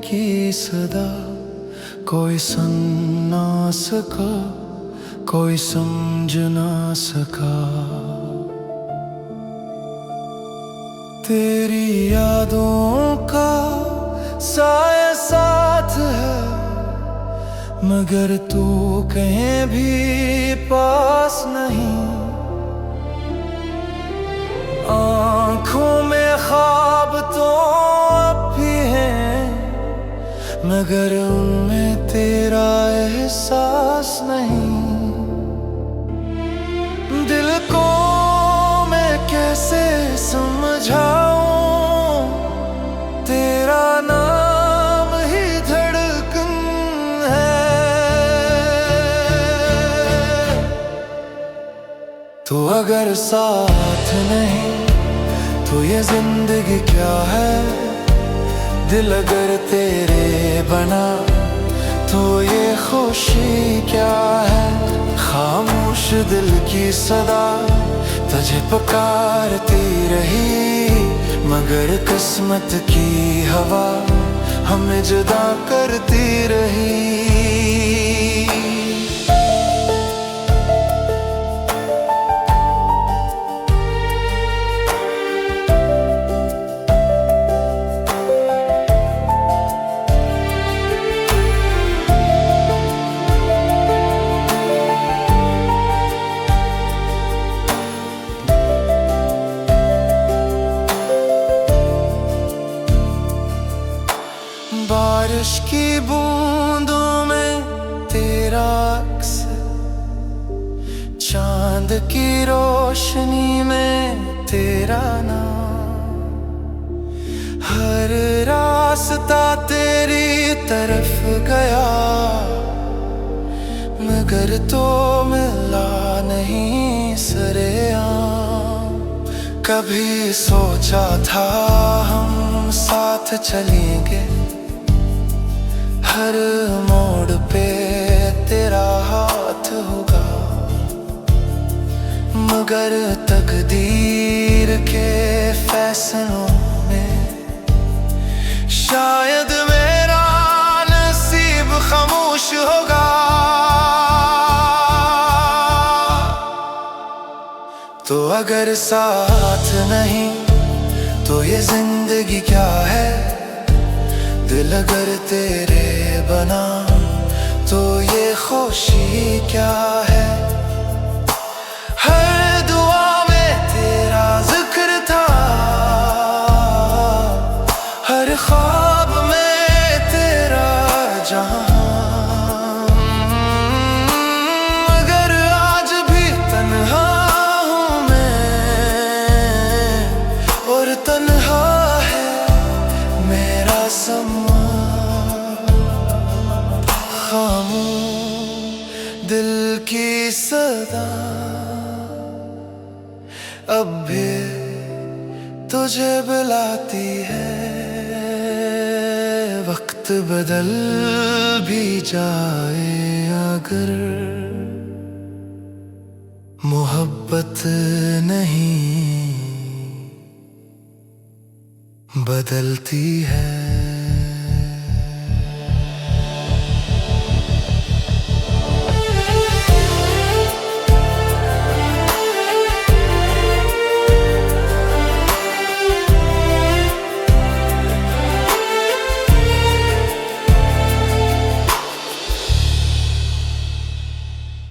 की सदा कोई सुन ना सका, कोई समझ ना सका। तेरी यादों का साया साथ है, मगर तू कहीं भी पास नहीं। आँखों में ख्वाब तो अब भी हैं, मगर उनमें तेरा एहसास नहीं। दिल को मैं कैसे समझाऊं, तेरा नाम ही धड़कन है। तो अगर साथ नहीं तो ये जिंदगी क्या है। दिल अगर तेरे बना तो ये खुशी क्या है। खामोश दिल की सदा तुझे पुकारती रही, मगर किस्मत की हवा हमें जुदा करती रही। बारिश की बूंदों में तेरा अक्स, चांद की रोशनी में तेरा नाम। हर रास्ता तेरी तरफ गया, मगर तो मिला नहीं सरेआम। कभी सोचा था हम साथ चलेंगे, हर मोड़ पे तेरा हाथ होगा। मगर तकदीर के फैसलों में शायद मेरा नसीब खामोश होगा। तो अगर साथ नहीं तो ये जिंदगी क्या है। दिल अगर तेरे बना तो ये खुशी क्या है। हर दुआ में तेरा जिक्र था, हर ख्वाब में तेरा जहां। मगर आज भी तन्हा हूँ मैं, और तन्हा है मेरा समा। दिल की सदा अब भी तुझे बुलाती है। वक्त बदल भी जाए अगर मोहब्बत नहीं बदलती है।